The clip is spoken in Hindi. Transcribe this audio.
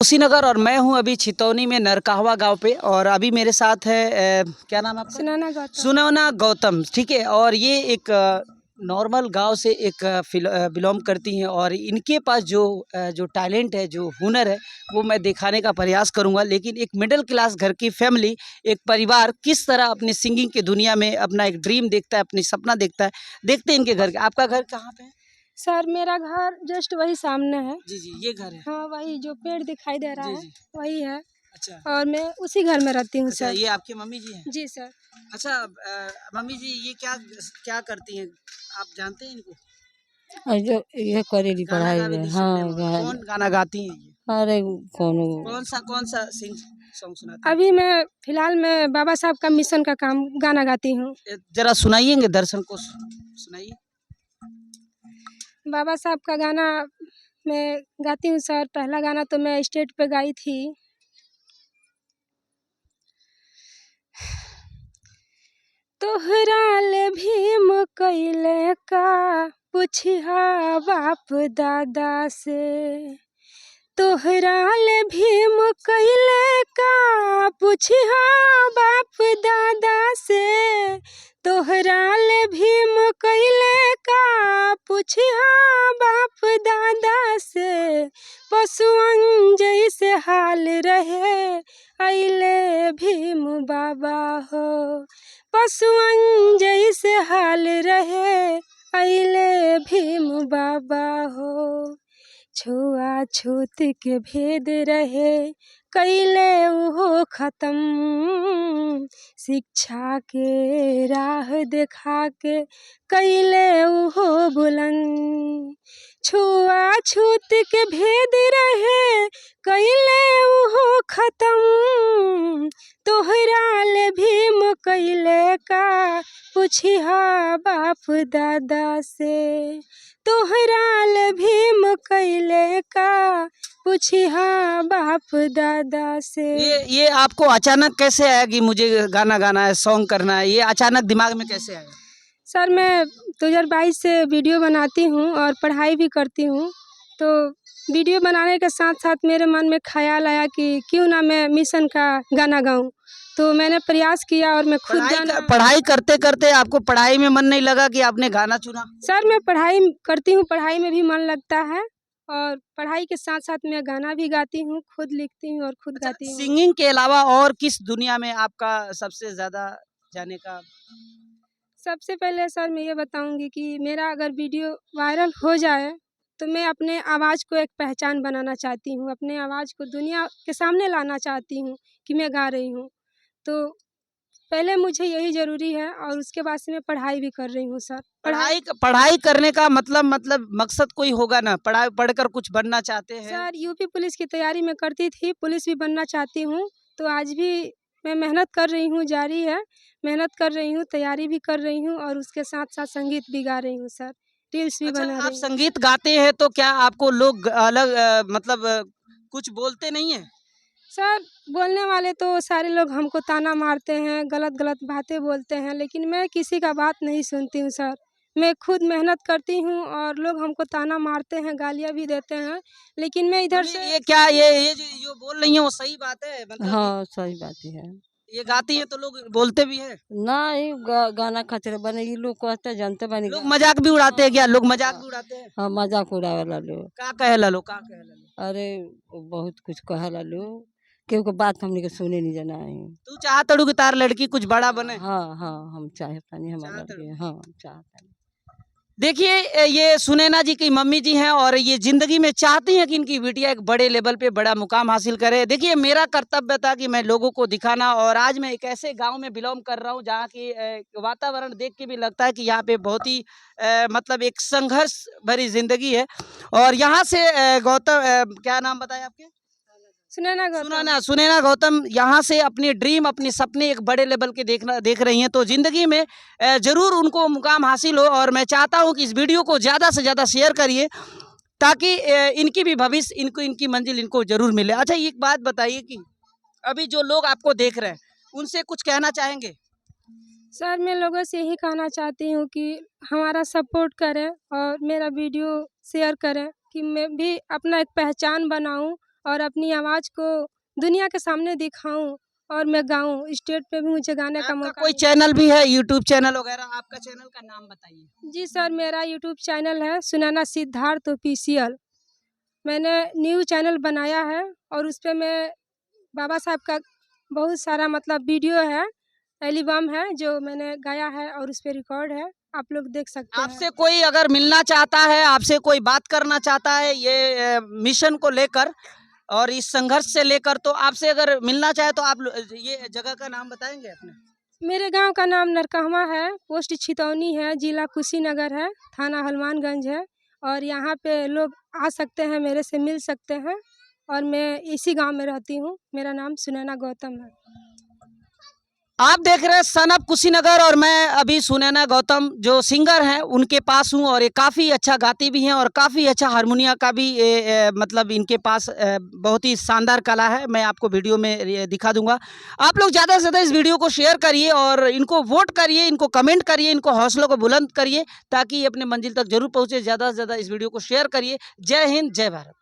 कुशीनगर और मैं हूं अभी छितौनी में नरकाहवा गांव पे और अभी मेरे साथ है क्या नाम है आपका? सुनैना गौतम। सुनैना गौतम, ठीक है। और ये एक नॉर्मल गांव से एक बिलोंग करती हैं और इनके पास जो टैलेंट है, जो हुनर है, वो मैं दिखाने का प्रयास करूंगा। लेकिन एक मिडिल क्लास घर की फैमिली, एक परिवार किस तरह अपनी सिंगिंग की दुनिया में अपना एक ड्रीम देखता है, अपनी सपना देखता है, देखते हैं इनके घर का। आपका घर कहाँ पे है? सर मेरा घर जस्ट वही सामने है। जी जी, ये घर है। हाँ, वही जो पेड़ दिखाई दे रहा जी है जी। वही है। अच्छा और मैं उसी घर में रहती हूँ अच्छा, सर। ये आपकी मम्मी जी हैं? जी सर। अच्छा, मम्मी जी ये क्या क्या करती हैं, आप जानते हैं इनको? जो ये करेली गाना पढ़ाई गा भी में, दी सुनने हाँ में। कौन गाना गाती हैं ये? अरे कौन कौन सा सिंग सॉन्ग सुनाती हैं? अभी मैं फिलहाल मैं बाबा साहब का मिशन का काम गाना गाती हूँ। जरा सुनाइएंगे दर्शन को, सुनाइए। बाबा साहब का गाना मैं गाती हूँ सर। पहला गाना तो मैं स्टेज पे गाई थी। तोहरा ले भीम कइले का पुछिहा बाप दादा से। तोहरा ले भीम कइले का पुछिहा बाप दादा से। तोहरा ले भीम कइले का पुछिहा बाप दादा से। पशुअन जैसे हाल रहे अइले भीम बाबा हो। पशुअन जैसे हाल रहे अइले भीम बाबा हो। छुआछूत के भेद रहे कैले उहो खत्म। शिक्षा के राह देखा के कैले उहो बुलंद। छुआछूत के भेद रहे कैले उहो खत्म। तोहरा ले भीम कैले का पुछिहा बाप दादा से। तोहरा ले भीम कैले का पुछिहा बाप दादा से। ये आपको अचानक कैसे आया कि मुझे गाना गाना है, सॉन्ग करना है? ये अचानक दिमाग में कैसे आया? सर मैं 2022 से वीडियो बनाती हूँ और पढ़ाई भी करती हूँ। तो वीडियो बनाने के साथ साथ मेरे मन में ख्याल आया कि क्यों ना मैं मिशन का गाना गाऊं। तो मैंने प्रयास किया और मैं खुद पढ़ाई करते करते आपको पढ़ाई में मन नहीं लगा कि आपने गाना चुना? सर मैं पढ़ाई करती हूँ, पढ़ाई में भी मन लगता है और पढ़ाई के साथ साथ मैं गाना भी गाती हूँ, खुद लिखती हूँ और खुद गाती हूँ। सिंगिंग के अलावा और किस दुनिया में आपका सबसे ज्यादा जाने का? सबसे पहले सर मैं ये बताऊंगी कि मेरा अगर वीडियो वायरल हो जाए तो मैं अपने आवाज़ को एक पहचान बनाना चाहती हूँ। अपने आवाज़ को दुनिया के सामने लाना चाहती हूँ कि मैं गा रही हूँ। तो पहले मुझे यही ज़रूरी है और उसके बाद से मैं पढ़ाई भी कर रही हूँ सर। पढ़ाई करने का मतलब मकसद कोई होगा ना, पढ़ाई पढ़कर कुछ बनना चाहते हैं? सर यूपी पुलिस की तैयारी मैं करती थी, पुलिस भी बनना चाहती हूँ। तो आज भी मैं मेहनत कर रही हूँ, जारी है। मेहनत कर रही हूँ, तैयारी भी कर रही हूँ और उसके साथ साथ संगीत भी गा रही हूँ सर। रील्स भी बना आप रही हूँ। संगीत गाते हैं तो क्या आपको लोग अलग मतलब कुछ बोलते नहीं है? सर बोलने वाले तो सारे लोग हमको ताना मारते हैं, गलत गलत बातें बोलते हैं, लेकिन मैं किसी का बात नहीं सुनती हूँ सर। मैं खुद मेहनत करती हूँ और लोग हमको ताना मारते हैं, गालियाँ भी देते हैं, लेकिन मैं इधर से ये क्या ये जो बोल रही हैं वो सही बात है? मतलब हाँ सही बात है। ये गाती हैं तो लोग बोलते भी हैं? ना ये गाना खतरे बने ये लोग कहते जानते बने लोग मजाक भी उड़ाते हैं क्या? लोग मजाक भी उड़ाते हैं? हाँ मजाक उड़ावेला लोग। का कहेला लो, का कहेला लो? अरे बहुत कुछ कहेला लोग, केहू के बात हमने के सुने नहीं जाना है। तू चाहत अड़ू कि तार लड़की कुछ बड़ा बने? हाँ हाँ हम चाहता नहीं हमारा चाहत अड़ू। लड़की, हाँ चाहता नहीं। देखिए ये सुनैना जी की मम्मी जी हैं और ये जिंदगी में चाहती हैं कि इनकी बिटिया एक बड़े लेवल पे बड़ा मुकाम हासिल करे। देखिए मेरा कर्तव्य था कि मैं लोगों को दिखाना, और आज मैं एक ऐसे गांव में बिलोंग कर रहा हूं जहां की वातावरण देख के भी लगता है कि यहाँ पे बहुत ही मतलब एक संघर्ष भरी जिंदगी है। और यहाँ से गौतम, क्या नाम बताया आपके? सुनैना गौतम। सुनैना गौतम यहाँ से अपनी ड्रीम, अपने सपने एक बड़े लेवल के देख रही हैं। तो जिंदगी में जरूर उनको मुकाम हासिल हो, और मैं चाहता हूँ कि इस वीडियो को ज़्यादा से ज़्यादा शेयर करिए ताकि इनकी भी भविष्य, इनको इनकी मंजिल इनको जरूर मिले। अच्छा एक बात बताइए कि अभी जो लोग आपको देख रहे हैं उनसे कुछ कहना चाहेंगे? सर मैं लोगों से यही कहना चाहती हूँ कि हमारा सपोर्ट करें और मेरा वीडियो शेयर करें कि मैं भी अपना एक पहचान बनाऊँ और अपनी आवाज़ को दुनिया के सामने दिखाऊं और मैं गाऊं। स्टेज पे भी मुझे गाने का आपका मौका कोई मिला। चैनल भी है, यूट्यूब चैनल वगैरह? आपका चैनल का नाम बताइए। जी सर, मेरा यूट्यूब चैनल है सुनैना सिद्धार्थ ऑफिशियल। मैंने न्यू चैनल बनाया है और उस पे मैं बाबा साहब का बहुत सारा मतलब वीडियो है, एल्बम है जो मैंने गाया है और उस पे रिकॉर्ड है, आप लोग देख सकते हैं। आपसे कोई अगर मिलना चाहता है, आपसे कोई बात करना चाहता है ये मिशन को लेकर और इस संघर्ष से लेकर, तो आपसे अगर मिलना चाहे तो आप ये जगह का नाम बताएंगे अपने? मेरे गांव का नाम नरकहवा है, पोस्ट छितौनी है, जिला कुशीनगर है, थाना हनुमानगंज है और यहाँ पे लोग आ सकते हैं, मेरे से मिल सकते हैं और मैं इसी गांव में रहती हूँ। मेरा नाम सुनैना गौतम है। आप देख रहे हैं सन ऑफ कुशीनगर और मैं अभी सुनैना गौतम जो सिंगर हैं उनके पास हूं और ये काफ़ी अच्छा गाती भी हैं और काफ़ी अच्छा हारमोनिया का भी मतलब इनके पास बहुत ही शानदार कला है। मैं आपको वीडियो में ये दिखा दूंगा। आप लोग ज़्यादा से ज़्यादा इस वीडियो को शेयर करिए और इनको वोट करिए, इनको कमेंट करिए, इनको हौसलों को बुलंद करिए ताकि ये अपने मंजिल तक जरूर पहुँचे। ज़्यादा से ज़्यादा इस वीडियो को शेयर करिए। जय हिंद, जय भारत।